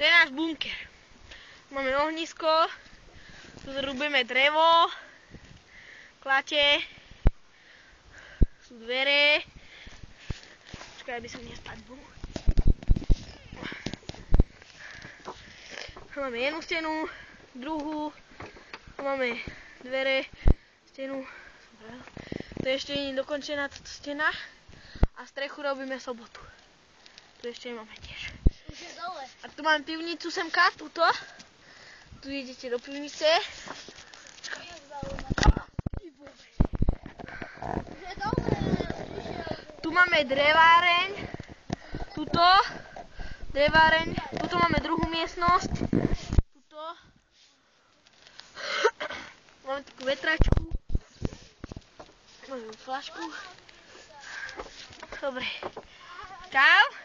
To je náš bunker. Máme ohnisko, tu zrubujeme drevo, klate, sú dvere. Počkaj, aby som nespadol. Máme jednu stenu, druhú, tu máme dvere, stenu. To je ešte nie dokončená táto stena a strechu robíme sobotu. Tu ešte máme tiež. A tu máme pivnicu semka, tuto. Tu idete do pivnice. Tu máme dreváreň. Tuto. Dreváreň. Tuto máme druhú miestnosť. Tuto. Máme takú vetračku. Máme flašku. Dobre. Čau.